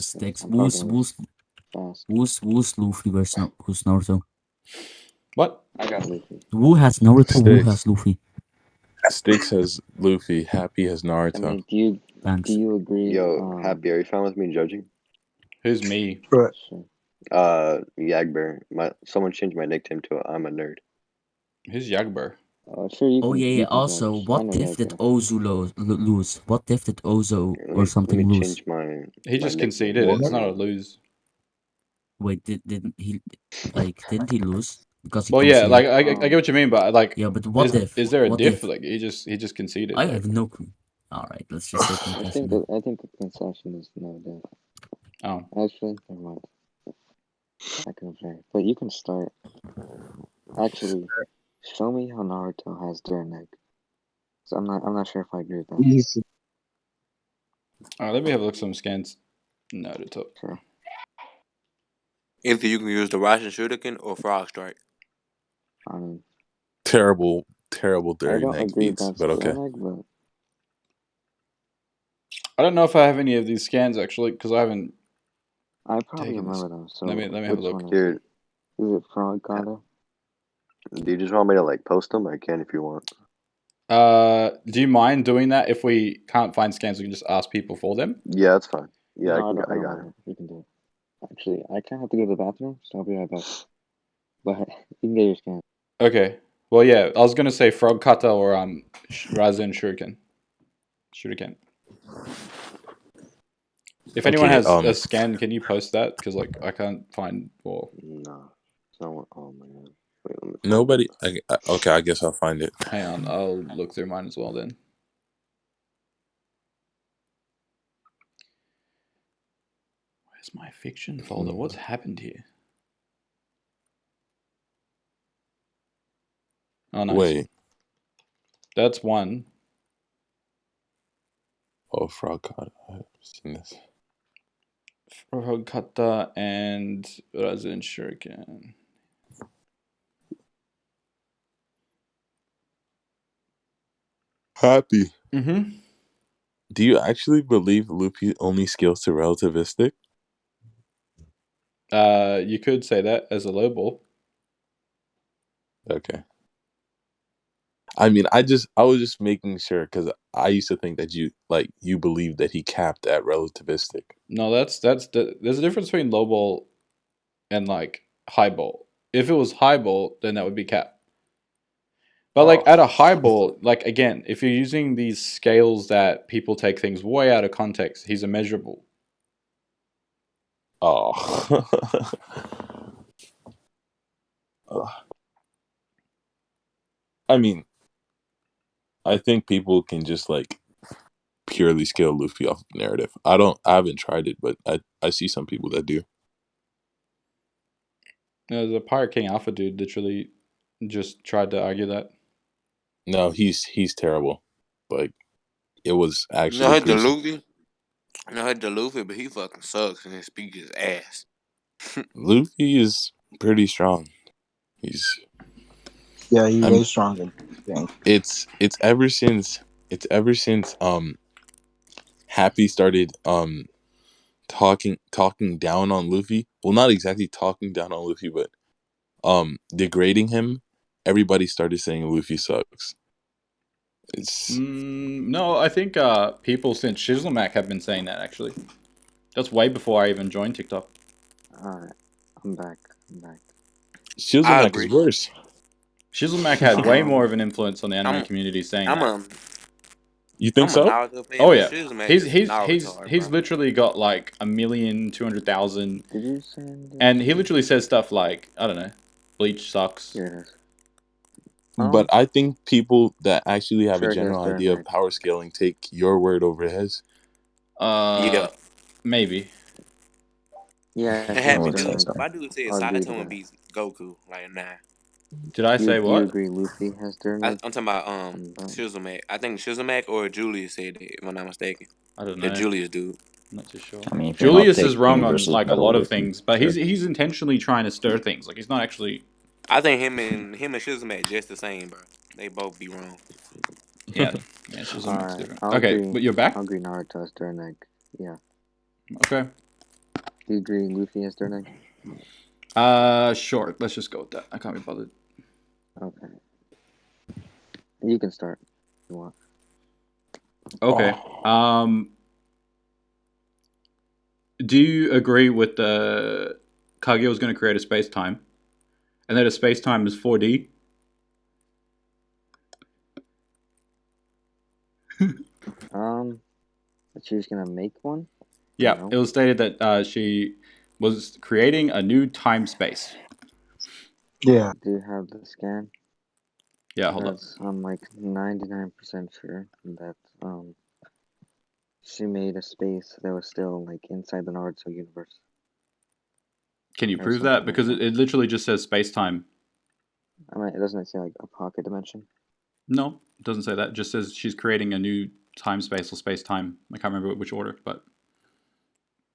Stix. I'm talking fast. Who's Luffy versus who's Naruto? What? I got Luffy. Who has Naruto? Who Stix. has Luffy? Stix has Luffy. Happy has I Naruto. mean, do Thanks. you agree? Yo, Happy, are you fine with me judging? Who's me? Sure. Yagber. Someone changed my nickname to I'm a nerd. Who's Yagber? Sure, you Oh can. yeah, You yeah. can Also, judge. I what know if did Yagber. Ozu lose? What if did Ozo or Let me something lose? change my. He just nickname. conceded. It's not a lose. Wait, didn't he lose? Because he Well, yeah, conceded? like I get what you mean, but like, Yeah, but what if? is there a What diff? if? Like he just conceded. I like- have no clue. All right, let's just say I concession. think the concession is no death. Oh, Actually, never mind. I can observe, but you can start. Actually, show me how Naruto has their neck. So I'm not sure if I agree with that. let me have a look at some scans. Naruto. Sure. Either you can use the Rasen Shuriken or Frog Strike. I mean, Terrible I theory don't neck agree beats, that's but their okay. neck, but I don't know if I have any of these scans actually, because I haven't. I probably Taking this- remember them. So let me have a which look. one is Dude, it? Is it Frog Kata? do you just want me to like post them? I can if you want. Do you mind doing that? If we can't find scans, we can just ask people for them. Yeah, that's fine. Yeah, No, I don't got it. mind. You can do it. Actually, I kind of have to go to the bathroom, so I'll be right back. But you can get your scan. Okay. Well, yeah, I was gonna say frog kata or Rasen Shuriken. Shuriken. If anyone Okay, has a scan, can you post that? Because like I can't find. Or No, it's not. Oh my god. Wait, let me find Nobody. Okay, I guess I'll find it. hang on, I'll look through mine as well then. Where's my fiction folder? What's happened here? Oh, nice. Wait. That's one. Oh, Frog God. I've seen this. Frog kata and Rasen Shuriken. Happy. Mm-hmm. Do you actually believe Luffy only scales to relativistic? You could say that as a low ball. Okay. I mean, I was just making sure because I used to think that you believe that he capped at relativistic. No, there's a difference between low ball and like high ball. If it was high ball, then that would be cap. But like at a high ball, like again, if you're using these scales that people take things way out of context, he's immeasurable. Oh. I mean, I think people can just like purely scale Luffy off of narrative. I haven't tried it, but I see some people that do. The Pirate King Alpha dude literally just tried to argue that. No, he's terrible. Like it was You know, actually I heard the gruesome. Luffy. I heard the Luffy, but he fucking sucks and his speak is ass. Luffy is pretty strong. He's really strong. it's ever since Happy started talking down on Luffy. Well, not exactly talking down on Luffy, but degrading him. Everybody started saying Luffy sucks. It's No, I think people since Shizzlemack have been saying that actually. That's way before I even joined TikTok. Alright, I'm back. I Shizzlemack agree. is worse. Shizzlemack had way more of an influence on the anime community saying I'm that. You think so? Naruto fan, Oh but yeah, Shizzlemack he's is he's Naruto he's hard, he's bro. literally got like 1,200,000, Did you send it? and he literally says stuff like I don't know, Bleach sucks. Here it is. But I think people that actually have Sure, a general here's their idea of neck. power scaling take your word over his. Yeah. Maybe. Yeah, And here's Happy their dude, neck. if I do say I'll agree to Saitama that. beats Goku, like nah. Did I say Do you what? agree Luffy has their I'm neck? talking about Shizzlemack. I think Shizzlemack or Julius said it, if I'm not mistaken. I don't The know. Julius dude. I'm not too sure. I mean, if you're not Julius is taking wrong on universe's like a metal lot of with you, things, but sure. he's intentionally trying to stir things. Like he's not actually. I think him and Shizzlemack just the same, bro. They both be wrong. Yeah, Shizzlemack's Alright, different. I'll Okay, agree. but you're back. I'll agree Naruto has their neck. Yeah. Okay. Do you agree Luffy has third egg? Sure. Let's just go with that. I can't be bothered. Okay. You can start if you want. Okay. Do you agree with the Kaguya was going to create a space time, and that a space time is 4D? But she was gonna make one? Yeah, No. it was stated that she was creating a new time space. Yeah. Do you have the scan? Yeah, hold up. Because I'm like 99% sure that she made a space that was still like inside the Naruto universe. Can you Or prove something that? like Because that. it literally just says space time. I mean, it doesn't say like a pocket dimension. No, it doesn't say that. It just says she's creating a new time space or space time. I can't remember which order, but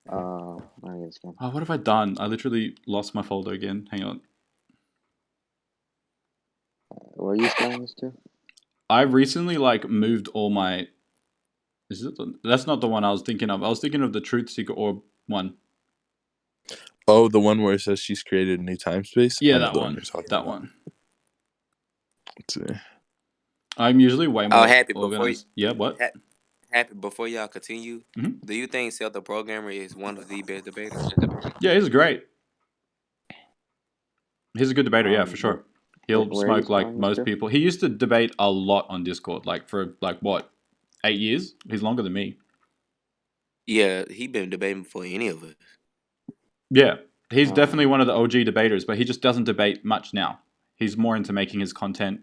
I get a scan. oh, what have I done? I literally lost my folder again. Hang on. What are you scanning this to? I recently like moved all my. Is it? That's not the one I was thinking of. I was thinking of the Truth Seeker Orb one. Oh, the one where it says she's created a new time space? Yeah, I know that the one. you're talking That about. one. Let's see. I'm usually way Oh, more Happy, organized. Yeah, what? Happy, before y'all continue, Mhm. do you think Cell the Programmer is one of the best debaters? Yeah, he's great. He's a good debater, yeah, for sure. He'll where are you smoke like spelling this most to? people. He used to debate a lot on Discord, like for like what, 8 years? He's longer than me. Yeah, he been debating before any of us. Yeah, he's definitely one of the OG debaters, but he just doesn't debate much now. He's more into making his content.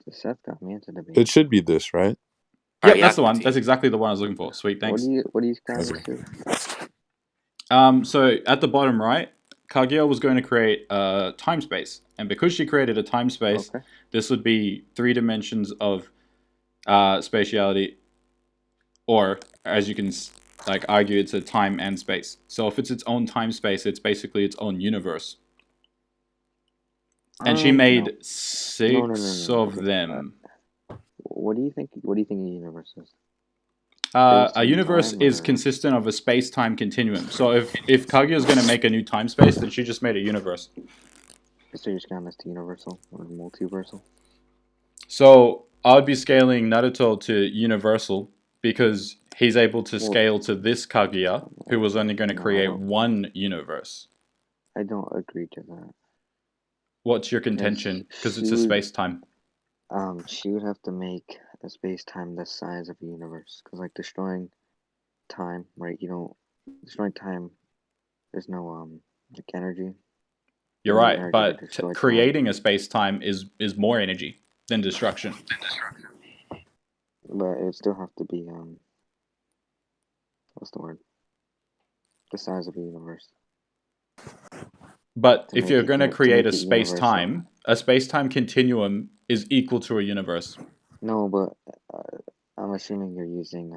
Seth got me into debate. It should be this, right? Yeah, Alright, y'all that's the one. continue. That's exactly the one I was looking for. Sweet, thanks. What do you scanning this to? So at the bottom right, Kaguya was going to create a time space, and because she created a time space, Okay. this would be 3 dimensions of spatiality, or as you can like argue, it's a time and space. So if it's its own time space, it's basically its own universe. And she made No. 6 No. of Okay. them. What do you think? What do you think a universe is? A Space and universe time, is or- consistent of a space-time continuum. So if Kaguya is going to make a new time space, then she just made a universe. So you're scanning this to universal or multiversal? So I would be scaling Naruto to universal because he's able to scale to this Kaguya, who was only going to create one universe. I don't agree to that. What's your contention? Because it's a space-time. She would have to make a space-time the size of a universe, because like destroying time, right? You don't destroying time. There's no like energy. You're No right, energy to but destroy time. creating a space-time is more energy than destruction. But it would still have to be what's the word? The size of a universe. But To if make you're it going to to create make a it universal. space-time, a space-time continuum is equal to a universe. No, but I'm assuming you're using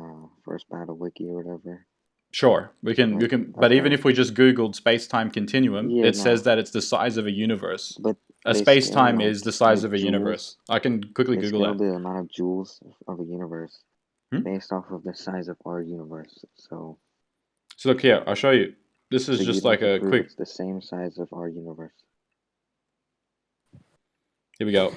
First Battle Wiki or whatever. Sure, we can. But even if we just Googled space-time continuum, Yeah, it says that it's the size of a universe. But A they space-time scale, is the size of a joules. universe. I can quickly They Google scale that. the amount of joules of a universe based off of the size of our universe. So look here, I'll show you. This is so just you'd have like to a prove quick. it's the same size of our universe. Here we go.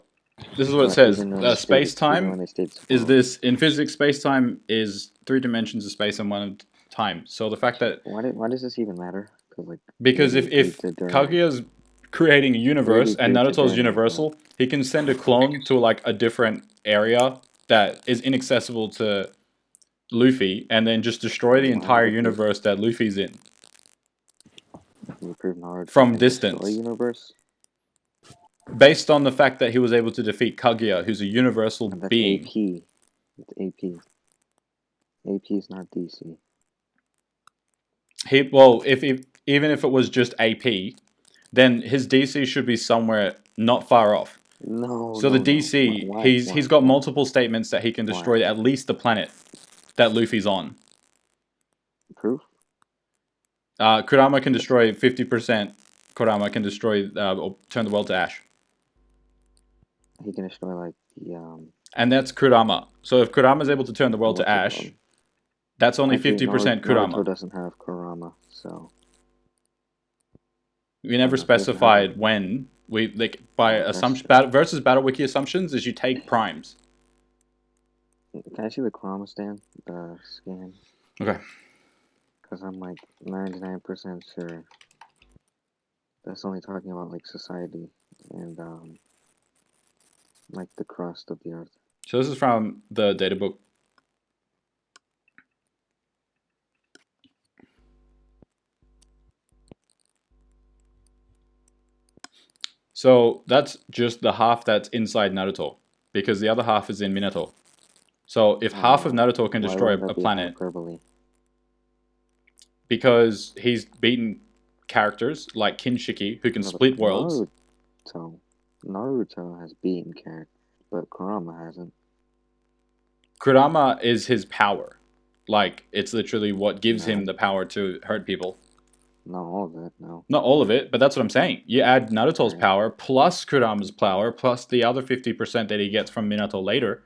This is what it But says. even when they Space-time stated is this in physics. Space-time is 3 dimensions of space and 1 of time. So the fact that why does this even matter? because if Kaguya's creating a universe and Naruto's universal, he can send a clone to like a different area that is inaccessible to Luffy, and then just destroy the entire universe that Luffy's in. Can you prove Naruto from can distance. destroy universe? Based on the fact that he was able to defeat Kaguya, who's a universal And that's being. AP. It's AP. AP is not DC. Even if it was just AP, then his DC should be somewhere not far off. No. So the DC, Why? he's got multiple statements that he can destroy at least the planet that Luffy's on. Proof? Kurama can destroy 50%. Kurama can destroy or turn the world to ash. He can destroy like the And that's Kurama. So if Kurama is able to turn the world to what's it ash, called? That's only Actually, 50% Naruto Kurama. doesn't have Kurama, so We never he doesn't have specified it. when. We like by Oh, assumption that's- versus Battle Wiki assumptions is you take primes. Can I see the Kurama stand? The scan? Okay. Because I'm like 99% sure that's only talking about like society and like the crust of the earth. So this is from the data book. So that's just the half that's inside Naruto, because the other half is in Minato. So if half of Naruto can Why destroy wouldn't a that be planet, hyperbole? because he's beaten characters like Kinshiki who can No, but split worlds. Naruto has beaten characters, but Kurama hasn't. Kurama is his power. Like, it's literally what gives him No. the power to hurt people. Not all of it, no. Not all of it, but that's what I'm saying. You add Naruto's Right. power plus Kurama's power plus the other 50% that he gets from Minato later,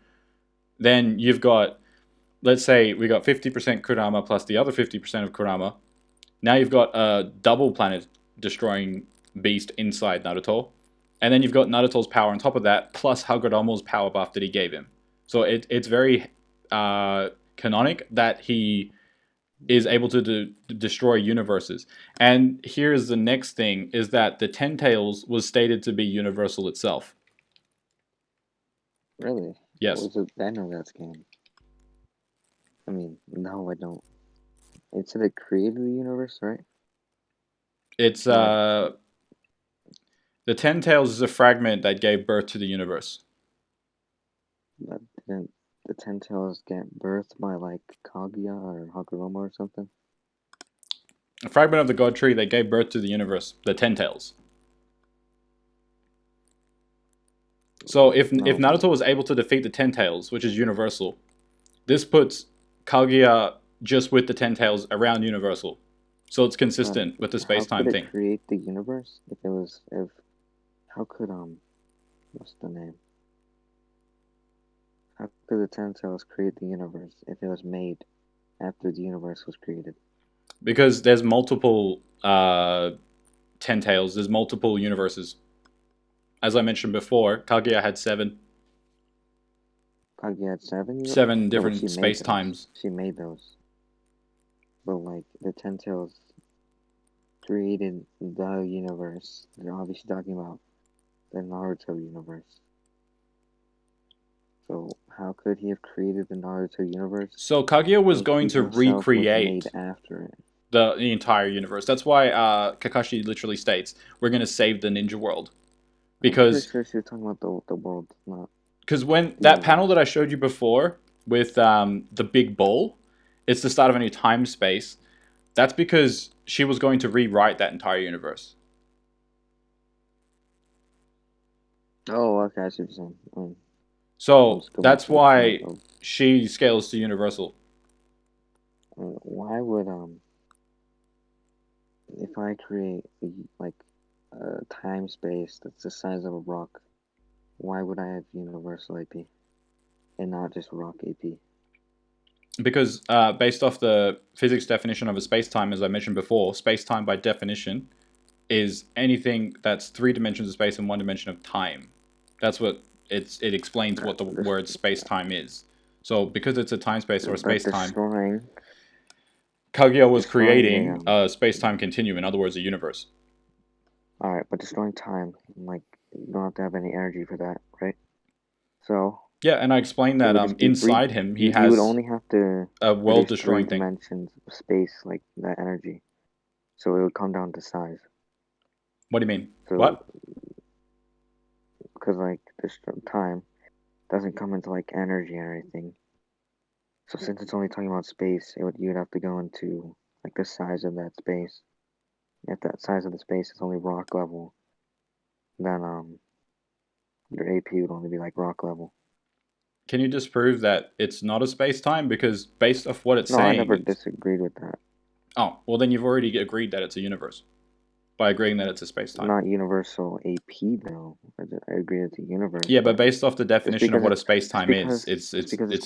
then you've got, let's say we got 50% Kurama plus the other 50% of Kurama. Now you've got a double planet destroying beast inside Naruto. And then you've got Naruto's power on top of that, plus Hagoromo's power buff that he gave him. So it's very canonic that he is able to destroy universes. And here's the next thing, is that the Ten Tails was stated to be universal itself. Really? Yes. Was it? I know that game. I mean, no, I don't. It said it created the universe, right? It's the Ten Tails is a fragment that gave birth to the universe. But didn't the Ten Tails get birthed by like Kaguya or Hagoromo or something? A fragment of the God Tree that gave birth to the universe, the Ten Tails. So if Naruto was able to defeat the Ten Tails, which is universal, this puts Kaguya just with the Ten Tails around universal. So it's consistent with the space-time thing. How could it create the universe how could what's the name? How could the Ten Tails create the universe if it was made after the universe was created? Because there's multiple Ten Tails, there's multiple universes. As I mentioned before, Kaguya had 7. Kaguya had 7? 7 different space times. She made those. But like the Ten Tails created the universe. They're obviously talking about the Naruto universe. So how could he have created the Naruto universe? So Kaguya was going to recreate after it. The entire universe. That's why Kakashi literally states, we're going to save the ninja world. Because I'm pretty sure you're talking about the world, not... Because when that panel that I showed you before with the big ball, it's the start of a new time space. That's because she was going to rewrite that entire universe. Oh, okay, I see what you're saying. So that's why she scales to universal. Why would if I create like a time space that's the size of a rock, why would I have universal AP and not just rock AP? Because based off the physics definition of a space-time, as I mentioned before, space-time by definition is anything that's 3 dimensions of space and 1 dimension of time. That's what it explains what the word space-time is. So because it's a time space or a space-time, Kaguya was creating a space-time continuum, in other words, a universe. Alright, but destroying time, like, you don't have to have any energy for that, right? So... Yeah, and I explained that inside him, he has would only have to a world-destroying thing. 3 dimensions of space, like, that energy. So it would come down to size. What do you mean? So, what? Because, like, this time doesn't come into, like, energy or anything. So since it's only talking about space, you'd have to go into, like, the size of that space. If that size of the space is only rock level, then, your AP would only be, like, rock level. Can you disprove that it's not a space-time? Because based off what it's saying... No, I never disagreed with that. Oh, well then you've already agreed that it's a universe. By agreeing that it's a space-time. Not universal AP, though. I agree it's a universe. Yeah, but based off the definition of what a space-time is, it's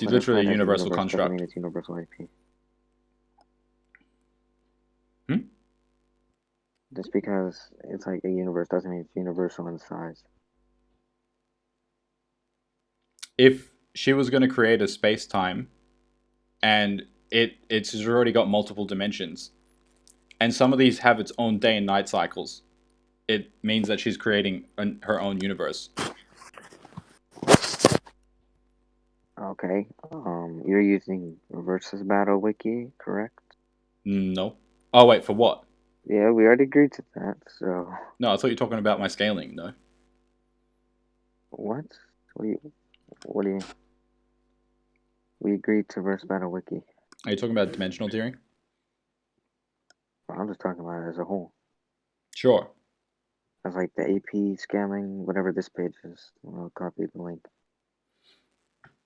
literally a universal construct. Doesn't mean it's universal AP. Just because it's like a universe doesn't mean it's universal in size. If she was going to create a space time, and it's already got multiple dimensions, and some of these have its own day and night cycles, it means that she's creating her own universe. Okay. You're using versus battle wiki, correct? No. Oh wait, for what? Yeah, we already agreed to that. So No, I thought you were talking about my scaling. No. what? What do you? We agreed to versus battle wiki. Are you talking about dimensional tiering? I'm just talking about it as a whole. Sure. As like the AP scaling, whatever this page is. I'll copy the link.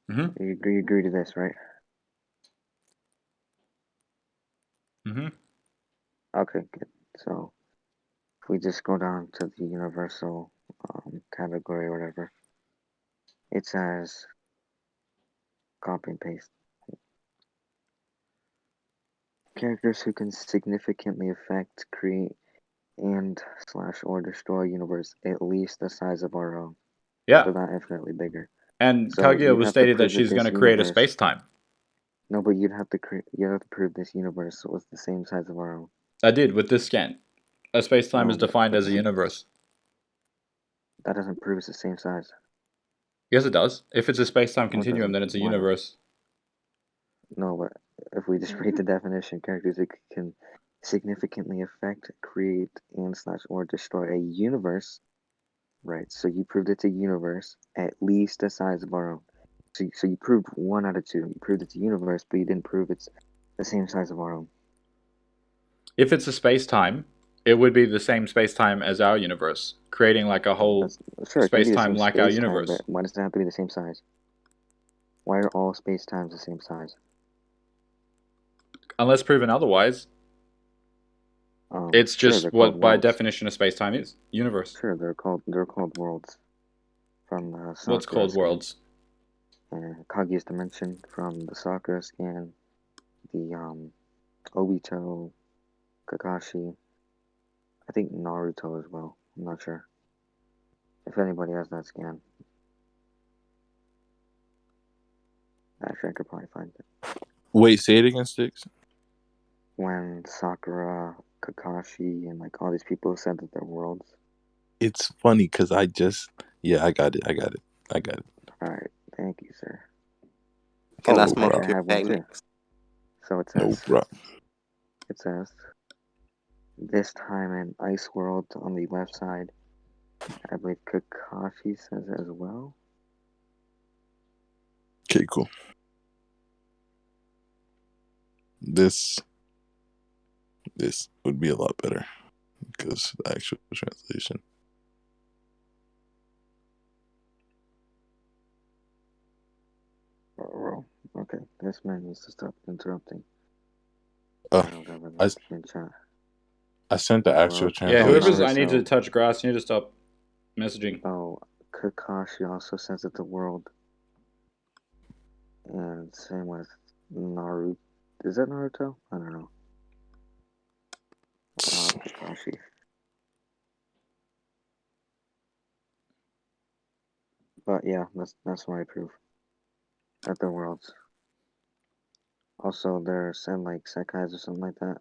Mm-hmm. You agree to this, right? Mm-hmm. Okay, good. So if we just go down to the universal category or whatever, it says copy and paste. Characters who can significantly affect, create, and / or destroy a universe at least the size of our own. Yeah. So not infinitely bigger. And So Kaguya you'd was have to stated that prove she's going this to create a universe. space time. No, but you'd have to prove this universe was the same size of our own. I did with this scan. A space time is defined as a universe. That doesn't prove it's the same size. Yes, it does. If it's a space time No, it continuum, doesn't. then it's a Why not? universe. No, but if we just read the definition, characters that can significantly affect, create, and / or destroy a universe. Right. So you proved it's a universe at least the size of our own. So you proved 1 out of 2. You proved it's a universe, but you didn't prove it's the same size of our own. If it's a space time, it would be the same space time as our universe, creating like a whole Sure, it can be space the time same like our space-time, universe. but why does it have to be the same size? Why are all space times the same size? Unless proven otherwise, it's Sure, just they're what called by worlds. definition a space time is. Universe. Sure, they're called worlds. From What's called scan. worlds? Kaguya's dimension from the Sakura scan, the Obito, Kakashi, I think Naruto as well. I'm not sure. If anybody has that scan. Actually, I could probably find it. Wait, say it again, Stix. When Sakura, Kakashi, and like all these people said that they're worlds. It's funny because I got it. Alright, thank you, sir. Can I no smoke problem. your have one bag too. next? So it No says, problem. this time in Ice World on the left side. I believe Kakashi says it as well. Okay, cool. This would be a lot better because the actual translation. Oh, okay, this man needs to stop interrupting. I sent the actual Yeah, translation. whoever's I need to touch grass, you need to stop messaging. Oh, Kakashi also says it's a world. And same with Naruto. Is that Naruto? I don't know. Kakashi. But yeah, that's what I prove. That they're worlds. Also, they're said like sekais or something like that.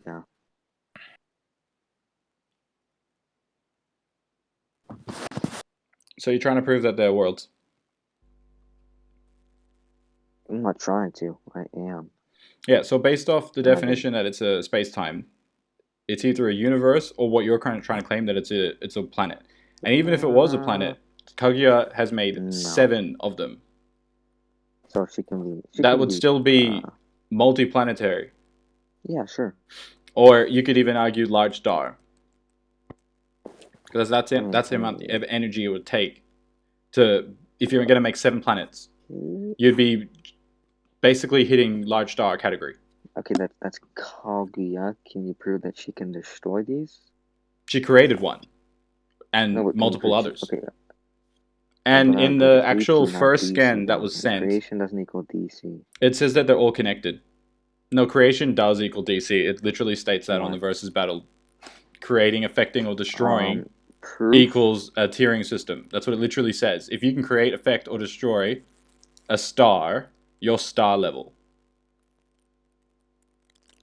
Yeah. So you're trying to prove that they're worlds? I'm not trying to. I am. Yeah, so based off the definition that it's a space-time, it's either a universe or what you're kind of trying to claim that it's a planet. And even if it was a planet, Kaguya has made 7 of them. So she can be... that would still be multi-planetary. Yeah, sure. Or you could even argue large star. Because that's the amount of energy it would take to... If you're going to make 7 planets, you'd be basically hitting large star category. Okay, that's Kaguya. Can you prove that she can destroy these? She created one. And multiple others. Okay. And But in but the it's actual AP, not first DC, scan that though. was The sent, creation doesn't equal DC. it says that they're all connected. No, creation does equal DC. It literally states that on the What? versus battle. Creating, affecting, or destroying Proof? equals a tiering system. That's what it literally says. If you can create, affect, or destroy a star, your star level.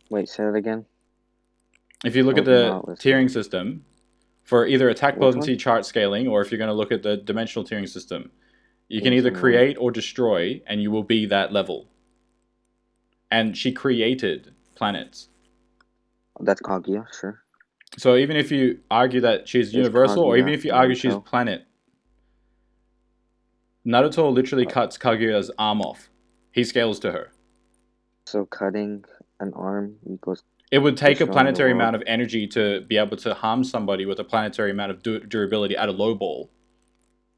Wait, say that again. If you look I at was the not listening. tiering system for either attack Which potency one? chart scaling, or if you're going to look at the dimensional tiering system, you can Yes, either I know. create or destroy, and you will be that level. And she created planets. That's Kaguya, sure. So even if you argue that she's Is universal, or even Kaguya if you argue she's Naruto? planet, Naruto literally cuts Kaguya's arm off. He scales to her. So cutting an arm equals. It would take a destroying the planetary world. amount of energy to be able to harm somebody with a planetary amount of durability at a low ball.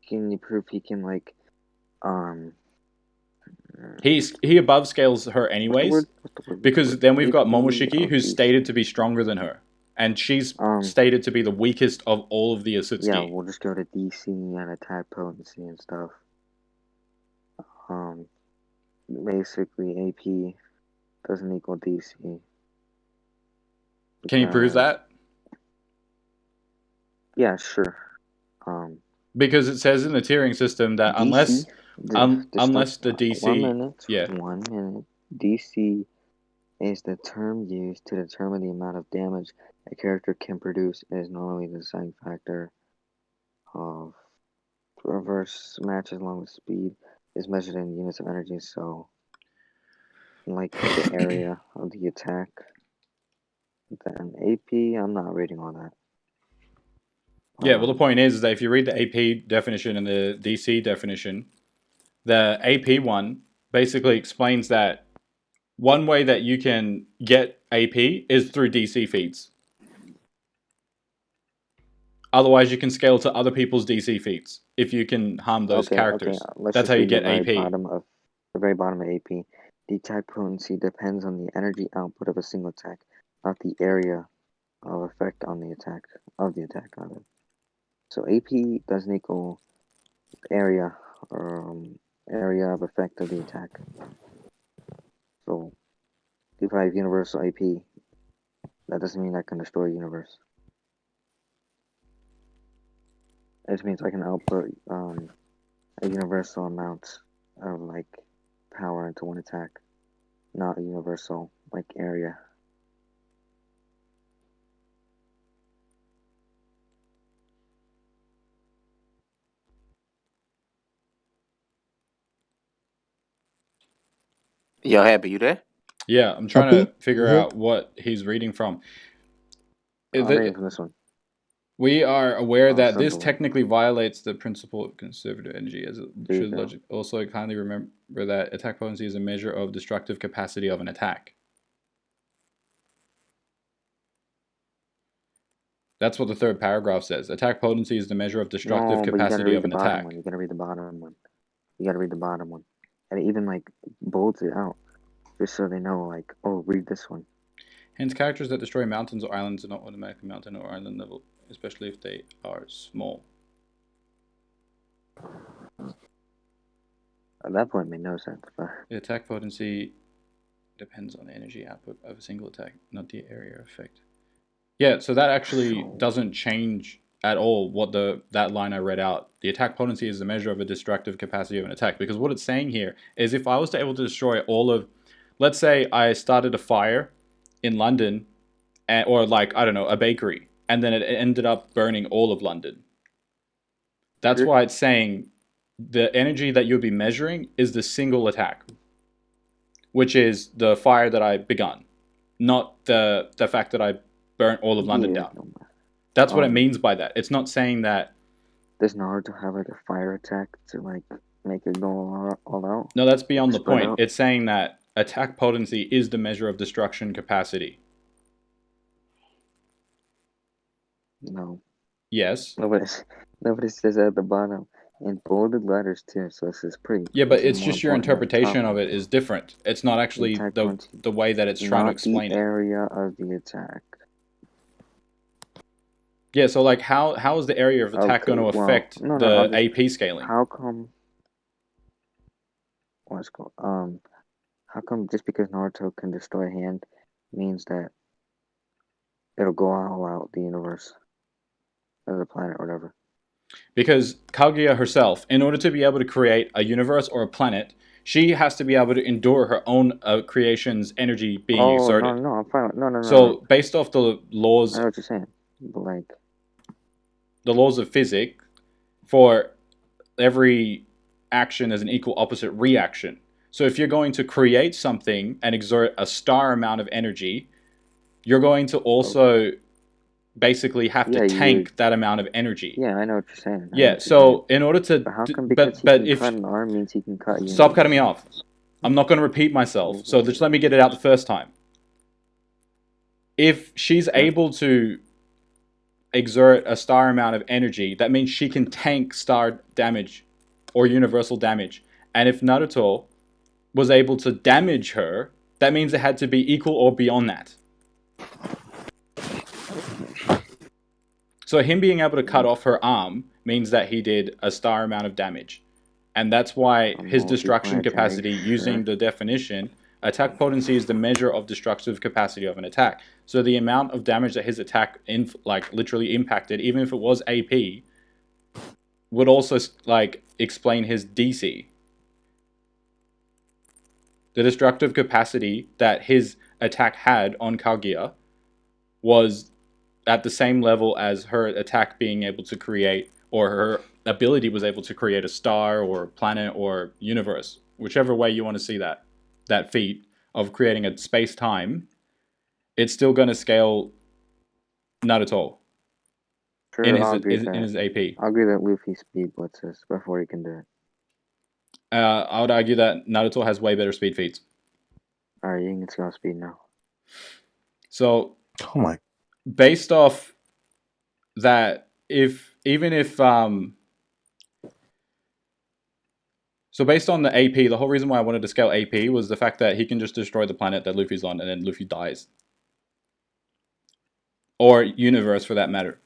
Can you prove he can like He above scales her anyways, What's the word? because then we've got AP Momoshiki, of who's DC. stated to be stronger than her, and she's stated to be the weakest of all of the Asutsuki. Yeah, we'll just go to DC and attack potency and stuff. Basically AP doesn't equal DC. Can you prove that? Yeah, sure. Because it says in the tiering system that DC, unless the DC... 1 minute. Yeah. 1 minute. DC is the term used to determine the amount of damage a character can produce. It is normally the deciding factor of reverse matches along with speed is measured in units of energy, so like the area of the attack. Then AP, I'm not reading all that. Yeah, well, the point is that if you read the AP definition and the DC definition, the AP one basically explains that one way that you can get AP is through DC feeds. Otherwise, you can scale to other people's DC feeds if you can harm those characters. Let's That's just how you read get the very AP. the very bottom of AP. The attack potency depends on the energy output of a single attack, not the area of effect on the attack rather. So AP doesn't equal area area of effect of the attack. So if I have universal AP, that doesn't mean I can destroy a universe. It just means I can output a universal amount of like power into one attack, not a universal like area. Yo, Happy, you there? Yeah, I'm trying to figure out what he's reading from. I'm reading from this one. We are aware that this simple. technically violates the principle of conservative energy, as it should logic. Also, kindly remember that attack potency is a measure of destructive capacity of an attack. That's what the third paragraph says. Attack potency is the measure of destructive capacity of an attack. You gotta read the bottom one. You gotta read the bottom one. And it even like bolds it out. Just so they know like, oh, read this one. Hence, characters that destroy mountains or islands are not automatically mountain or island level, especially if they are small. At that point, it made no sense. But the attack potency depends on the energy output of a single attack, not the area effect. Yeah, so that actually doesn't change at all what that line I read out. The attack potency is the measure of a destructive capacity of an attack, because what it's saying here is if I was to able to destroy all of, let's say I started a fire in London, or like, I don't know, a bakery, and then it ended up burning all of London. That's why it's saying the energy that you'll be measuring is the single attack, which is the fire that I begun, not the fact that I burnt all of London down. That's what it means by that. It's not saying that... Does Naruto have like a fire attack to like make it go all out? No, that's beyond the point. It's saying that attack potency is the measure of destruction capacity. No. Yes. Nobody says that at the bottom. In bolded letters too, so this is pretty... Yeah, but it's just your interpretation of it is different. It's not actually the way that it's trying to explain it. Not the area of the attack. Yeah, so like how is the area of attack going to Okay, well, affect no, the I'll just. AP scaling? How come? What's called? How come just because Naruto can destroy a hand means that it'll go all out the universe, or the planet, or whatever? Because Kaguya herself, in order to be able to create a universe or a planet, she has to be able to endure her own creation's energy being Oh no, exerted. no, I'm fine. No. So, based off the I know what you're saying, but like, laws of physics, for every action is an equal opposite reaction. So, if you're going to create something and exert a star amount of energy, you're going to also basically have to yeah, you would. tank that amount of energy. Yeah, I know what you're saying. I know Yeah. what you're saying. So, in order to, But how come because he but can if cut an arm means he can cut a stop universe? cutting me off. I'm not going to repeat myself. So just let me get it out the first time. If she's able to exert a star amount of energy, that means she can tank star damage or universal damage. And if Naruto was able to damage her, that means it had to be equal or beyond that. So him being able to cut off her arm means that he did a star amount of damage. And that's why his destruction capacity, using the definition, attack potency is the measure of destructive capacity of an attack. So the amount of damage that his attack literally impacted, even if it was AP, would also explain his DC. The destructive capacity that his attack had on Kaguya was at the same level as her attack being able to create, or her ability was able to create a star or a planet or universe, whichever way you want to see that feat of creating a space-time. It's still going to scale Naruto in Sure, I'll agree with in that. his AP. I'll agree that Luffy speed blitzes before he can do it. I would argue that Naruto has way better speed feats. Alright, you can scale speed now. So, Oh my. based off that, so based on the AP, the whole reason why I wanted to scale AP was the fact that he can just destroy the planet that Luffy's on, and then Luffy dies. Or universe, for that matter.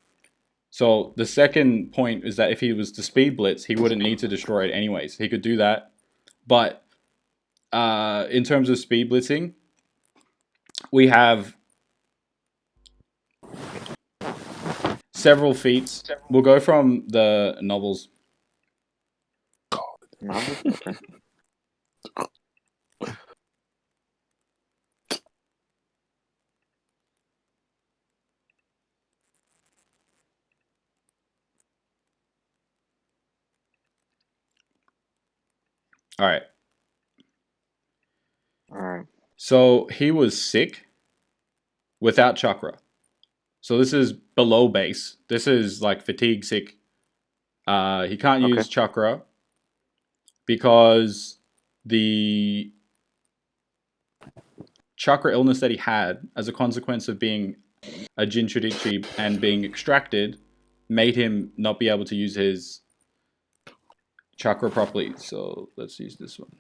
So the second point is that if he was to speed blitz, he wouldn't need to destroy it anyways. He could do that. But in terms of speed blitzing, we have several feats. We'll go from the novels. Novels? Okay. Alright. Alright. So he was sick without chakra. So this is below base. This is like fatigue sick. He can't use chakra because the chakra illness that he had as a consequence of being a Jinchurichi and being extracted made him not be able to use his chakra properly. So let's use this one.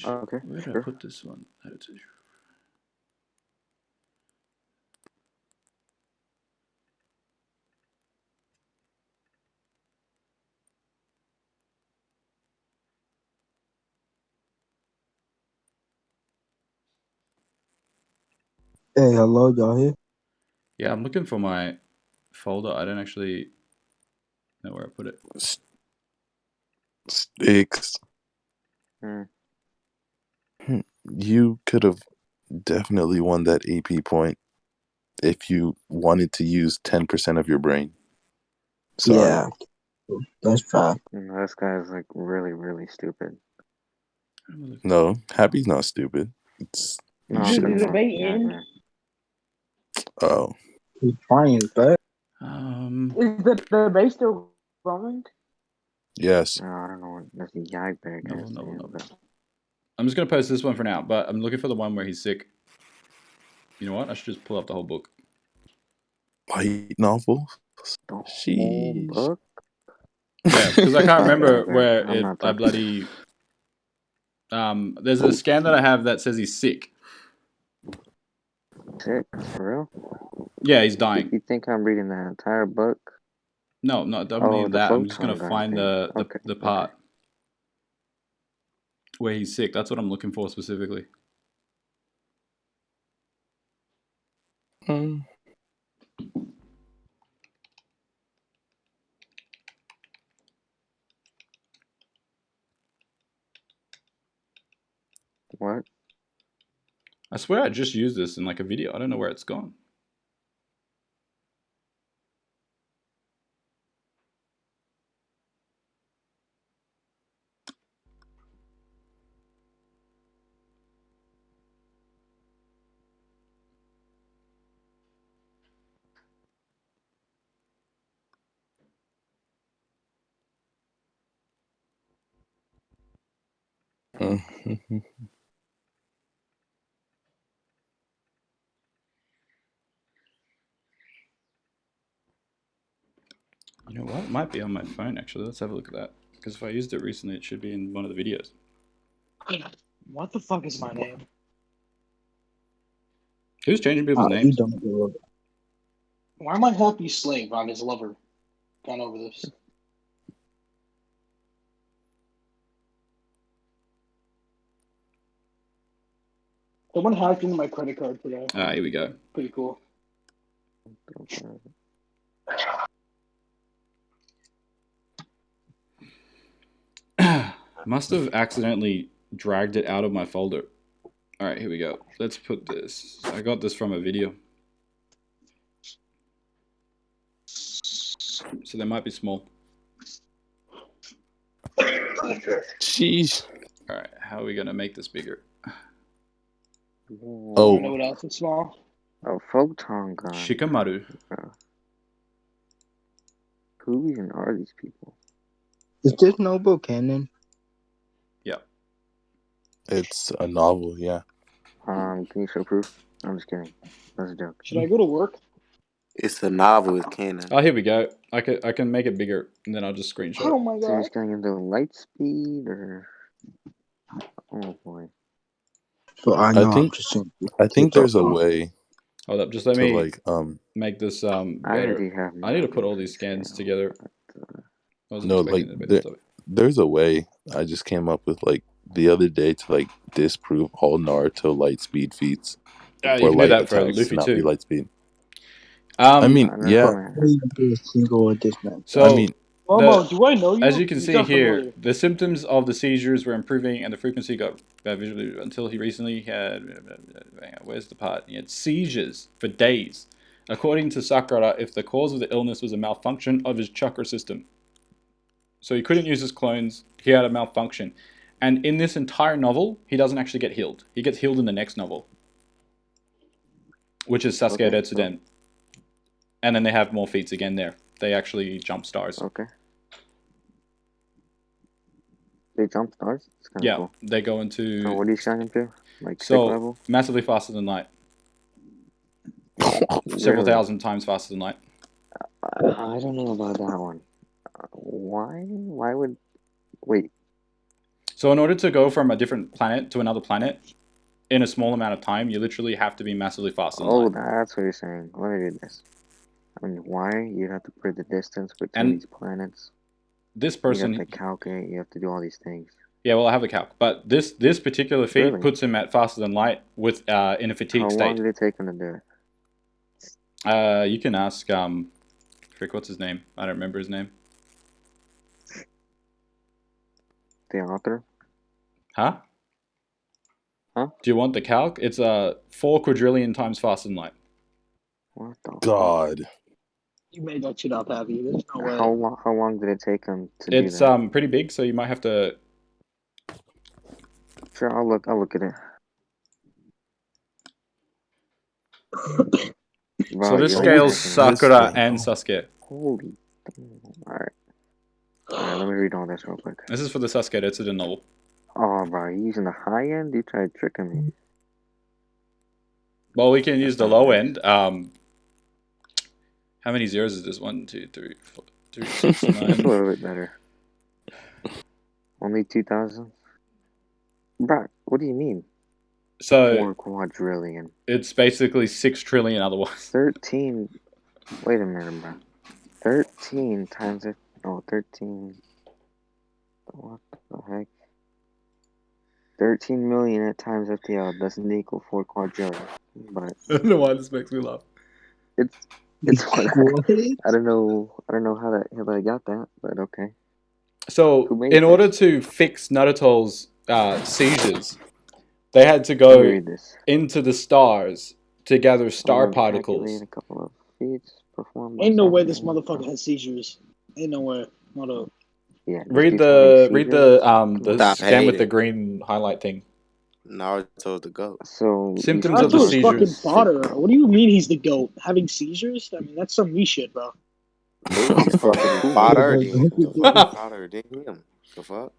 Okay, Where did I put this one? Hey, hello, y'all here? Yeah, I'm looking for my folder. I don't actually know where I put it. Stix. You could have definitely won that AP point if you wanted to use 10% of your brain. Sorry. Yeah, that's fine. This guy is like really, really stupid. No, Happy's not stupid. It's No, you I'm should talking have. about Judgement. Oh, He's trying, but Is the base still going? yes. No, I don't know what that's the Yagbear guy's name, but I'm just gonna post this one for now, but I'm looking for the one where he's sick. You know what? I should just pull up the whole book. Light novel? the whole Sheesh. book. Yeah, because I can't remember where I'm not I bloody. There's a scan that I have that says he's sick. Sick, for real? Yeah, he's dying. You think I'm reading the entire book? No, I don't Oh, mean the that. I'm just gonna photon guy find thing. Okay, the part where he's sick. That's what I'm looking for specifically. Mm. What? I swear I just used this in like a video. I don't know where it's gone. Mm. You know what? It might be on my phone actually. Let's have a look at that. Because if I used it recently, it should be in one of the videos. What the fuck is my name? Who's changing people's You names? don't give a Why am I Happy slave on his lover? Gone over this. Someone hacked into my credit card today. Ah, here we go. Pretty cool. Must have accidentally dragged it out of my folder. Alright, here we go. Let's put this. I got this from a video. So they might be small. Jeez. Alright, how are we going to make this bigger? Oh. You know what else is small? A photon guy. Shikamaru. Who even are these people? Is this noble canon? Yeah. It's a novel, yeah. Can you show proof? I'm just kidding. That's a joke. Should I go to work? It's a novel with canon. Oh, here we go. I can make it bigger, and then I'll just screenshot Oh it. my So you're god. just getting into light speed, or... Oh boy. So I know I'm just saying. I think there's a way Hold up, just let to me like make this I better. already have. I need to put all these scans scale, together. but, I wasn't no like expecting it to be this topic. there's a way I just came up with like the other day to like disprove all Naruto light speed feats You or can do light that for attacks to Luffy not be too. light speed. I mean, I yeah. know, I even do a single addition. So, I mean, Momo, do I know you? as you can You see sound here, familiar. the symptoms of the seizures were improving, and the frequency got visually until he recently had. Where's the part? He had seizures for days. According to Sakura, if the cause of the illness was a malfunction of his chakra system, so he couldn't use his clones. He had a malfunction, and in this entire novel, he doesn't actually get healed. He gets healed in the next novel, which is Sasuke Okay, Retsuden. And then they have more feats again there. They actually jump stars. Okay. They jump stars? It's kind of Yeah, cool. they go into... Oh, what are you shining to? Like sick So, level? massively faster than light. Several Really? thousand times faster than light. I don't know about that one. Why? Why would... Wait. So in order to go from a different planet to another planet in a small amount of time, you literally have to be massively faster than Oh, light. that's what you're saying. Let me do this. I mean, why? You'd have to put the distance between And these planets. This You person... have to calculate. You have to do all these things. Yeah, well, I have a calc. But this particular feat Really? puts him at faster than light with in a fatigue How state. long did it take him to do it? You can ask... Frick, what's his name? I don't remember his name. The author? Huh? Huh? Do you want the calc? It's 4 quadrillion times faster than light. What the God. You made that shit up, Happy. There's no way. How long did it take him to do It's that? pretty big, so you might have to... Sure, I'll look at it. Wow, So this you're scales checking it. Sakura and Sasuke. Holy damn. Alright. Alright, let me read all this real quick. This is for the Sasuke Retsuden novel. Oh, bro, you using the high end? You tried tricking me. Well, we can use the not low nice. end. How many zeros is this? 1, 2, 3, 4, 3, 6, That's a 9. little bit better. Only 2,000? Bro, what do you mean? So 4 quadrillion. it's basically 6 trillion otherwise. 13. Wait a minute, bro. 13 times it. Oh, 13. What the heck? 13 million at times FTL doesn't equal 4 quadrillion. But I don't know why this makes me laugh. it's what What? I don't know how I got that, but okay. So Who made in this? order to fix Naruto's seizures, they had to Let me go read this. into the stars to gather star Someone particles. calculate a couple of feats performed by Ain't no way Sasuke this and motherfucker has seizures. Ain't no way. Hold up. Yeah, this Read dude's having the seizures. Stop scan with the hating. green highlight thing. Naruto's the GOAT. So you Symptoms said of the Naruto is fucking seizures. fodder. What do you mean he's the GOAT? Having seizures? I mean, that's some me shit, bro. Luffy's fucking Who fodder, made then. The fuck? Fodder, then him. The fuck?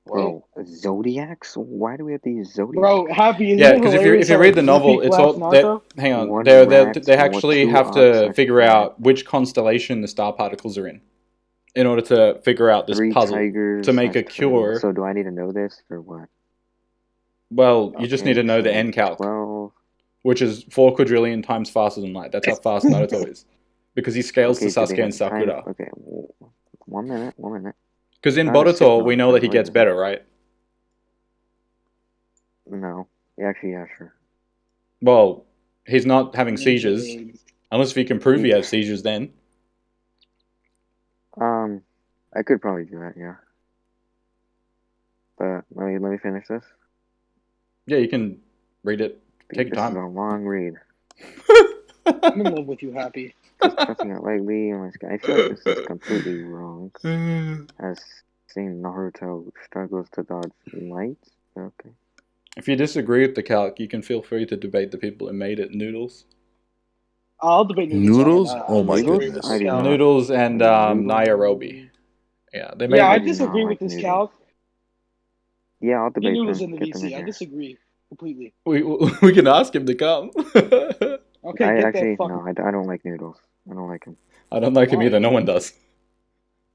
Bro, Zodiacs? Why do we have these Zodiacs? Bro, Happy, isn't Yeah, it because hilarious if you how, read the like, novel, Luffy it's claps all that. Naruto? Hang on, One they rat, they actually two have ox to are figure cat, out which constellation the star particles are in order to figure out this 3 puzzle tigers to make a has 20. cure. So do I need to know this or what? Well, you just need to know the so end calc, 12. which is 4 quadrillion times faster than light. That's how fast Naruto is, because he scales Okay, to do they Sasuke have and the time? Sakura. Okay, 1 minute, 1 minute. Because in Not a Boruto, signal. we know that he Wait gets a better, second. right? No. Actually, yeah, sure. Well, he's not having Ninja seizures, Aid. unless if he can prove he has seizures then. I could probably do that, yeah. But let me finish this. Yeah, you can read it. Take your This is time. a long read. I'm in love with you, Happy. Just pressing it lightly on my skin. I feel like this is completely wrong. As seeing Naruto struggles to dodge light. Okay. If you disagree with the calc, you can feel free to debate the people who made it, Noodles. I'll debate Noodles? on it. Oh I my disagree goodness. with I this do calc. not. Noodles and Noodles. Nairobi. Yeah, they Yeah, made. I I do disagree not with like this noodles. calc. Yeah, I'll Get debate Noodles them. in the Get them in VC. I here. disagree completely. We can ask him to come. Okay, I get actually, that fucking. no, I don't like noodles. I don't like him. I don't like him Why? either. No one does.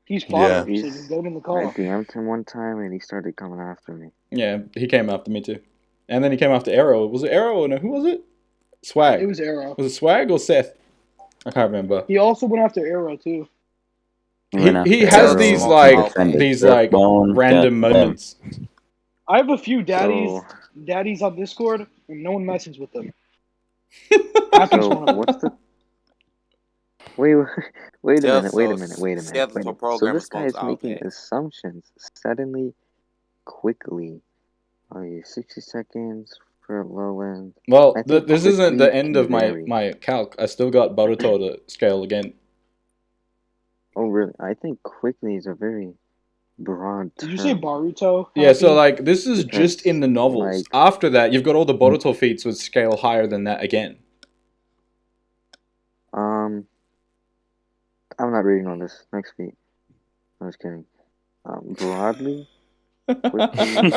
He's Yeah. fodder, so just go in the I call. DM'd him one time and he started coming after me. Yeah, he came after me too, and then he came after Arrow. Was it Arrow or no? Who was it? Swag. It was Arrow. Was it Swag or Seth? I can't remember. He also went after Arrow too. He has Arrow. these like random moments. I have a few daddies So, on Discord, and no one messes with them. Happy's so one of them. what's the? Wait a minute. Seth for So programming this guy smokes is all making packs. assumptions suddenly, quickly. Oh, yeah, 60 seconds for low end. Well, I think this isn't the quickly end can of vary. my calc. I still got Boruto to scale again. Oh, really? I think quickly is a very broad term. Did you say Baruto? Yeah, so Happy? like this is just in the Because, novels. like- After that, you've got all the Boruto feats with scale higher than that again. I'm not reading on this. Next feet. I'm just kidding. Broadly, quickly,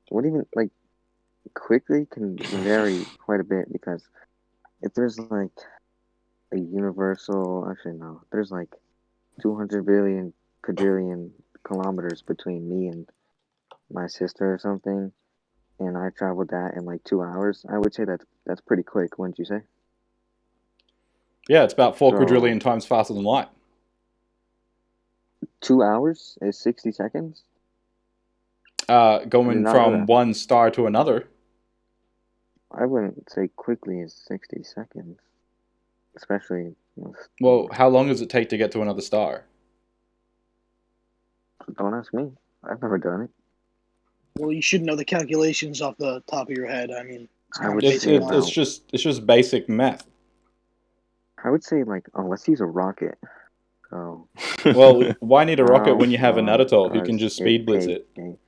what even, like, quickly can vary quite a bit because if there's like a universal, actually no, there's like 200 billion quadrillion kilometers between me and my sister or something, and I traveled that in like 2 hours, I would say that's pretty quick, wouldn't you say? Yeah, it's about 4 So- quadrillion times faster than light. 2 hours is 60 seconds? Going not know from that. one star to another. I wouldn't say quickly is 60 seconds. Especially. Well, how long does it take to get to another star? Don't ask me. I've never done it. Well, you should know the calculations off the top of your head. I mean, it's I kind would of It's say basic. about- it's just basic math. I would say like, let's use a rocket. So. Well, why need a rocket How when you have a long Naruto who can does just speed blitz take it?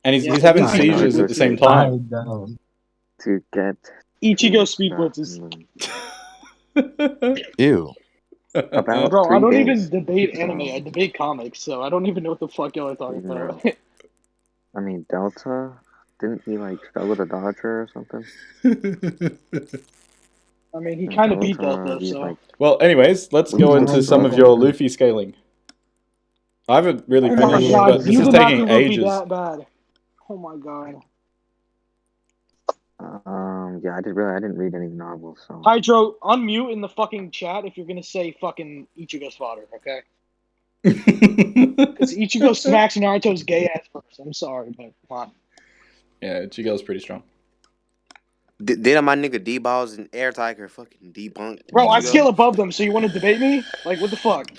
And he's Yeah, having Luffy seizures can at the same speed time. to get Ichigo to speed the blitzes. moon? Ew. About Bro, 3 I don't days. even debate anime. I debate comics, so I don't even know what the fuck y'all are talking about. I mean, Delta, didn't he like struggle to dodge her or something? I mean, he kind of beat Delta, Delta, he's so. like, Well, anyways, let's Well, go he's into not some of Delta. your Luffy scaling. I haven't really Oh my finished, god, but this you is did not do taking Luffy ages. that bad. Oh my god. Yeah, I didn't read any novels, so. Hydro, unmute in the fucking chat if you're gonna say fucking Ichigo's fodder, okay? Yeah, Because Ichigo smacks Naruto's gay ass first. I'm sorry, but come on. Chigo's pretty strong. Did my nigga D Balls and Air Tiger fucking debunk Bro, I Ichigo? scale above them, so you want to debate me? Like, what the fuck?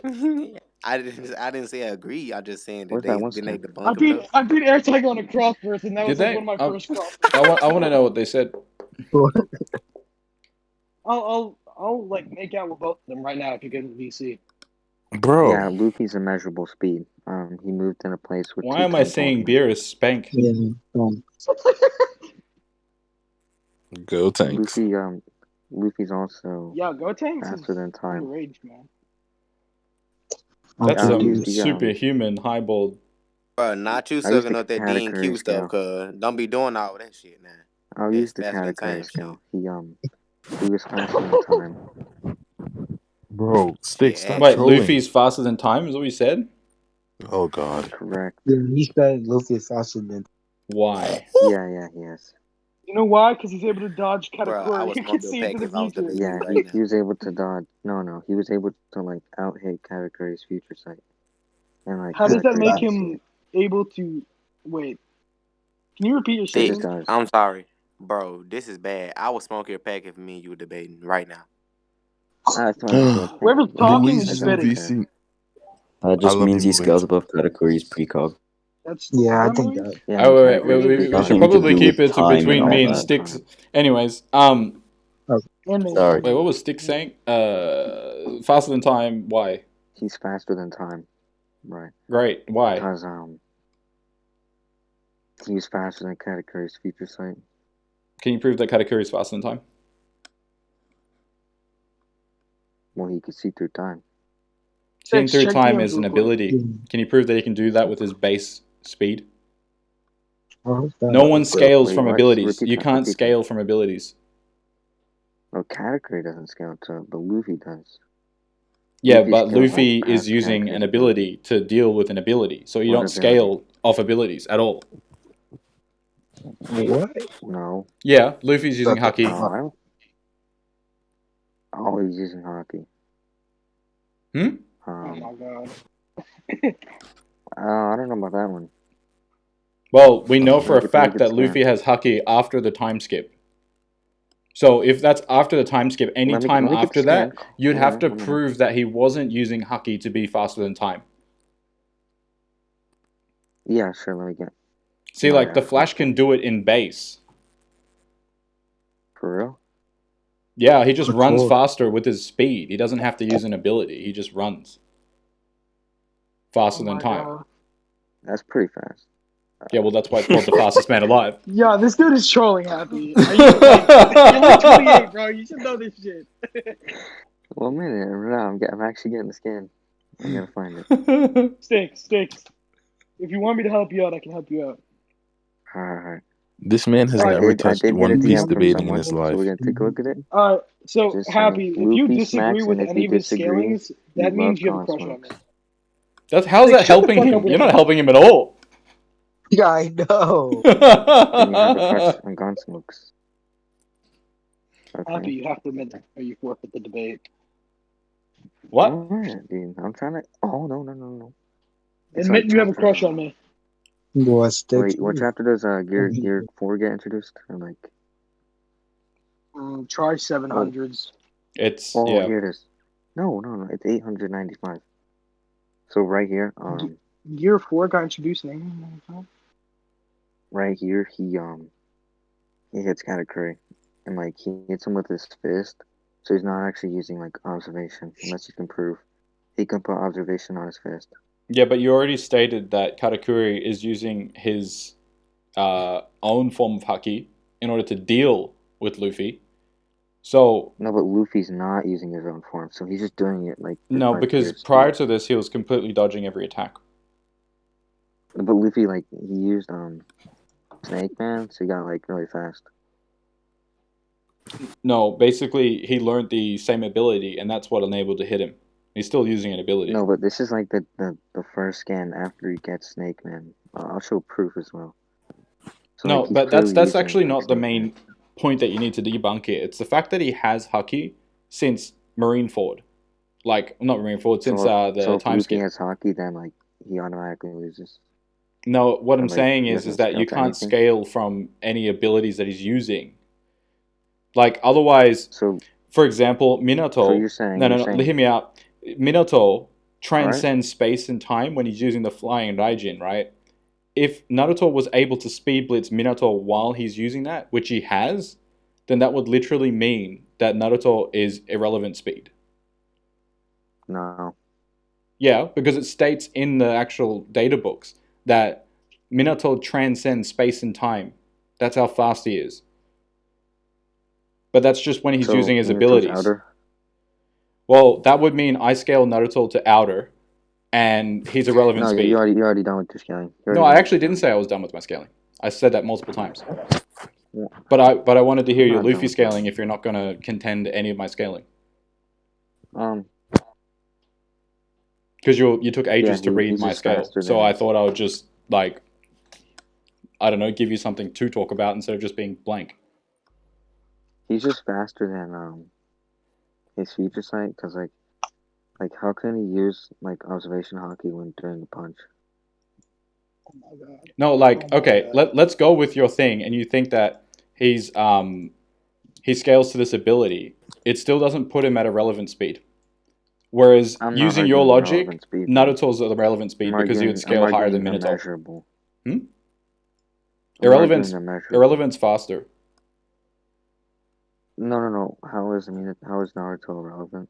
I didn't say I agree. I just saying that Where's that one they skin? debunk him though. I beat Air Tiger on a cross first, and that Did was like they? one of my first crosses. I want to know what they said. I'll like make out with both of them right now if you get in VC. Bro. Yeah, Luffy's immeasurable speed. He moved in a place with Why two am I times saying movement. beer is spank? Yeah. Go Tanks. Luffy's also Yeah, Go Tanks is faster than time. underrated, man. That's I'll some use the, superhuman highball. Bro, not you I use sucking the up that D and Q category stuff, scale. cuz don't be doing all that shit now. I'll use the Faster than category time scale. shit. He was faster than time. Bro, Stix, stop Wait, trolling. Luffy's faster than time is what you said? Oh god. Correct. Yeah, he said Luffy is faster than. Why? Yeah, he is. You know why? Because he's able to dodge Bro, I Katakuri. would You can smoke your see pack into the if I was future. debating Yeah, you right now. he was able to dodge. No, he was able to like out-hit Katakuri's future sight. And like How does that Katakuri make can see him it. able to... Wait. Can you repeat your It just statement? does. I'm sorry. Bro, this is bad. I would smoke your pack if me and you were debating right now. It's not a thing. Whoever's talking Louise is is in spitting. VC. That I just love means you, he Louise. scales above Katakuri's precog. That's Yeah, I that think Moise? that. Yeah, Oh, wait, Katakuri's we should Nothing precog. to probably do keep with it to time and between all me and that. Stix. Anyways, And Sorry. wait, what was Stix saying? Faster than time. Why? He's faster than time. Right. Great. Why? Because he's faster than Katakuri's future sight. Can you prove that Katakuri is faster than time? Well, he could see through time. Seeing Stix, through check time DMs is an real quick. ability. Can you prove that he can do that with his base speed? Oh, that. No one scales Wait, from what? abilities. Repeat You that, can't repeat that. scale from abilities. No, Katakuri doesn't scale to, but Luffy does. Yeah, Luffy but scales, Luffy like, is past using Katakuri's an ability to deal with an ability. So you What don't ability? scale off abilities at all. What? No. Yeah, Luffy's using Shut the Haki. fuck I don't. Oh, he's using Hapi. Hmm? Oh my god. I don't know about that one. Well, we know for a Let me fact get that the Luffy scan. has Haki after the time skip. So if that's after the time skip, any Let me time get the after scan. that, you'd have to 1 minute. prove that he wasn't using Haki to be faster than time. Yeah, sure. Let me get. See, No, like yeah, the Flash can do it in base. For real? Yeah, he just runs Cool. faster with his speed. He doesn't have to use an ability. He just runs faster Oh than my time. god. That's pretty fast. Yeah, well, that's why it's called the fastest man alive. Yeah, this dude is trolling Happy. Are you like, you're like 28, bro. You should know this shit. Well, minute. No, I'm actually getting the scan. I gotta find it. Stix. If you want me to help you out, I can help you out. Alright. This man has I never I touched did get a One Piece DM from debating in someone, his so life. we're gonna take a look at it. So Just Happy, if you Luffy disagree smacks, with and if any you of his disagree, scalings, that you love means you have a crush on me. That's how's Stix, that shut the helping fuck up him? with You're not that. helping him at all. Yeah, I know. Then you have a crush on Gunsmokes. Happy, Okay. you have to admit that, or you forfeit the debate. What? What, dude? I'm trying to. Oh no. It's Admit like you have a chapter. crush on me. Boy, Stix. Wait, what chapter does Gear 4 get introduced? Or like. Try 700s. It's Oh, yeah. here it is. No. It's 895. So right here, Gear 4 got introduced in right here, he hits Katakuri, and like he hits him with his fist. So he's not actually using like observation, unless you can prove he can put observation on his fist. Yeah, but you already stated that Katakuri is using his own form of Haki in order to deal with Luffy. So No, but Luffy's not using his own form, so he's just doing it like. no, by because pure speed. prior to this, he was completely dodging every attack. But Luffy, like, he used Snake Man, so he got like really fast. No, basically he learned the same ability, and that's what enabled to hit him. He's still using an ability. No, but this is like the first scan after he gets Snake Man. I'll show proof as well. So, No, like, he's but clearly that's using, actually like, not the Snake main Man. point that you need to debunk here. It's the fact that he has Haki since Marineford. Like, not Marineford, since So if the time Luffy skip. has Haki, then like he automatically loses. No, what Or, I'm like, saying he is doesn't that scale you to can't anything. scale from any abilities that he's using. Like, otherwise, So for example, Minato. So you're saying- No, you're saying- hear me out. Minato transcends space and time when he's using the flying Raijin, right? If Naruto was able to speed blitz Minato while he's using that, which he has, then that would literally mean that Naruto is irrelevant speed. No. Yeah, because it states in the actual data books that Minato transcends space and time. That's how fast he is. But that's just when he's So using his Minato's abilities. outer? Well, that would mean I scale Naruto to outer, and he's irrelevant No, speed. you're already done with your scaling. No, I actually didn't say I was done with my scaling. I said that multiple times. Yeah. But I wanted to hear I'm your not done Luffy with scaling if you're not going to contend any of my scaling. Because you took ages to read he's my just scale. faster So than I us. thought I would just, like, I don't know, give you something to talk about instead of just being blank. He's just faster than his future sight, because like how can he use like observation hockey when doing a punch? Oh my god. No, like, okay, let's go with your thing, and you think that he scales to this ability. It still doesn't put him at a relevant speed. Whereas I'm not using your arguing logic, relevant speed, bro. Naruto's at the relevant speed because he would scale I'm higher than arguing Minato. immeasurable. Hmm? I'm arguing immeasurable. Irrelevant's faster. No. How is Naruto relevant?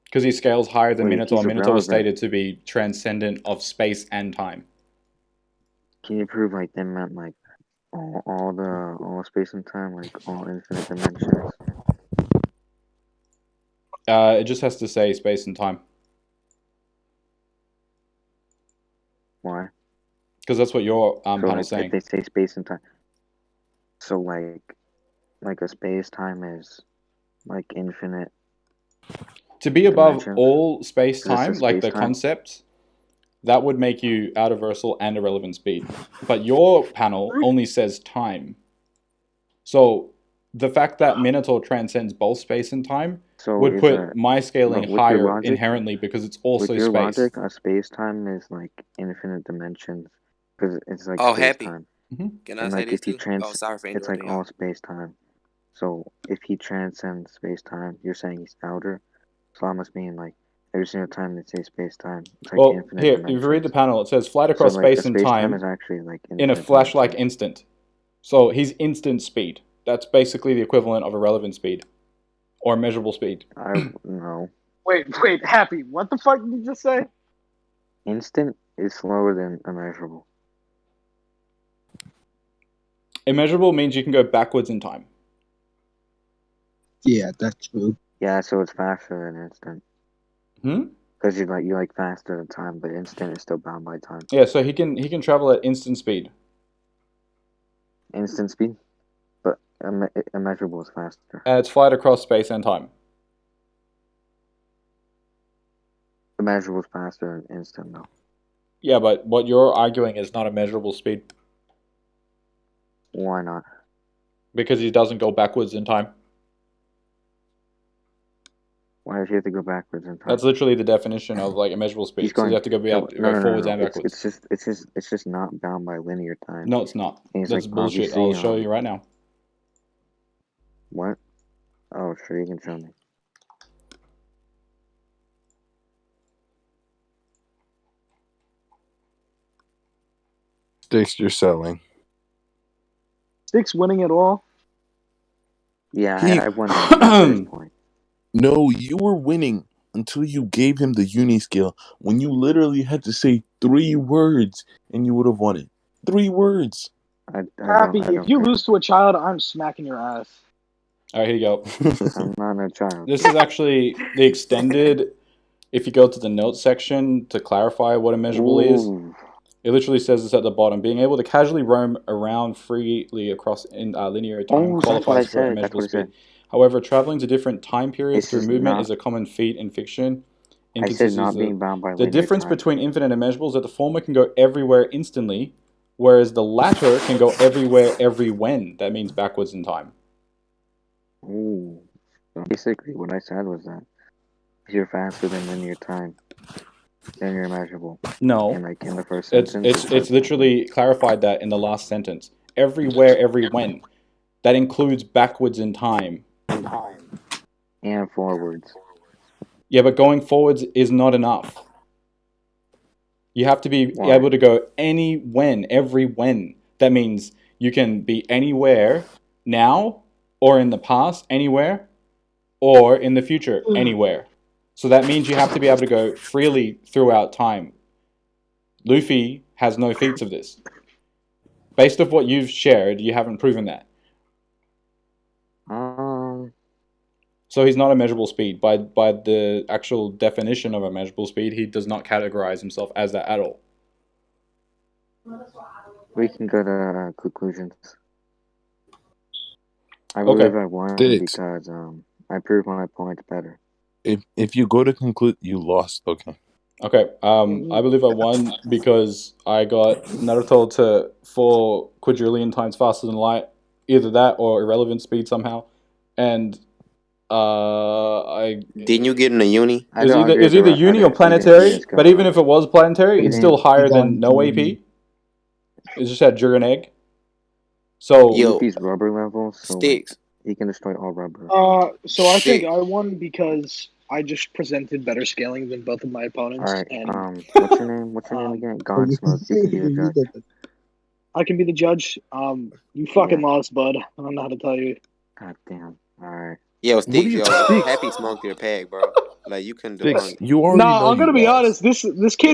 Because he scales higher than Wait, Minato, he's and Minato irrelevant. was stated to be transcendent of space and time. Can you prove like they meant like all space and time, like all infinite dimensions? It just has to say space and time. Why? Because that's what your So panel's like, saying. if they say space and time, so like a space time is like infinite. To be above dimensions? all space Is this a time, like the space-time? concept, that would make you outerversal and irrelevant speed. But your panel only says time. So the fact that Minato transcends both space and time So would is put my scaling but with your higher logic- inherently because it's also With your space. logic, a space time is like infinite dimensions because it's like Oh, space Happy. time. Can I And say like this if he too? Oh, sorry for it's like interrupting all y'all. space time. So if he transcends space time, you're saying he's outer. So that must mean like every single time they say space time, it's like Well, infinite here, dimensions. if you read the panel, it says flight across so, like, space a and space-time time is actually like in a infinite flash-like dimensions. instant. So he's instant speed. That's basically the equivalent of irrelevant speed or measurable speed. I no. Wait, Happy. What the fuck did you just say? Instant is slower than immeasurable. Immeasurable means you can go backwards in time. Yeah, that's true. Yeah, so it's faster than instant. Hmm? Because you like faster than time, but instant is still bound by time. Yeah, so he can travel at instant speed. Instant speed, but immeasurable is faster. It's flight across space and time. Immeasurable is faster than instant, though. Yeah, but what you're arguing is not a measurable speed Why not? because he doesn't go backwards in time. Why does he have to go backwards in time? That's literally the definition of like immeasurable speed. He's So going. you have to go forwards and backwards. It's just not bound by linear time. No, it's not. And he's That's like, bullshit. obviously, I'll show you right now. What? Oh, sure, you can show me. Stix, you're selling. Stix winning it all. Yeah, He- I won that first point. No, you were winning until you gave him the uni skill when you literally had to say 3 words and you would have won it. 3 words. Happy, I don't if you care. lose to a child, I'm smacking your ass. All right, here you go. I'm not a child. This is actually the extended. If you go to the notes section to clarify what immeasurable is, Ooh. it literally says this at the bottom. Being able to casually roam around freely across in linear time Oh, that's what I qualifies for said. immeasurable That's what I speed. However, traveling to different time periods This through is movement not- is a common feat in fiction. I said not inconsistencies. being bound by The linear difference time. between infinite and immeasurable is that the former can go everywhere instantly, whereas the latter can go everywhere every when. That means backwards in time. Ooh. So basically, what I said was that if you're faster than linear time, then you're immeasurable. No, And like in the first it's sentence, it's it's literally clarified that in the last sentence. Everywhere, every when. That includes backwards in time. and forwards. Yeah, but going forwards is not enough. You have to be Why? able to go any when, every when. That means you can be anywhere now, or in the past, anywhere, or in the future, anywhere. So that means you have to be able to go freely throughout time. Luffy has no feats of this. Based off what you've shared, you haven't proven that. So he's not a measurable speed. By the actual definition of a measurable speed, he does not categorize himself as that at all. We can go to conclusions. I Okay. believe I won Stix. because I proved my points better. If you go to conclude, you lost. Okay. Okay, I believe I won because I got Naruto to 4 quadrillion times faster than light. Either that or irrelevant speed somehow. And Didn't you get in the uni? I It don't agree was with either the uni rest or of it. You didn't planetary, just go but even if it was planetary, You it's still didn't- higher you than got no into AP. It just had Dragon Egg. So, Yo, Luffy's rubber level, so like, Sticks. he can destroy all rubber. So I think Shit. I won because I just presented better scaling than both of my opponents, Alright, and what's your name? What's your name again? God Smoke. You can be the judge. I can be the judge. You fucking lost, bud. I don't know how to tell you. God damn. Alright. Yo, What do Sticks, you yo, Sticks? Happy smoked your peg, bro. Like, you couldn't Sticks, debunk. you already know Nah, I'm you gonna be lost. honest. This kid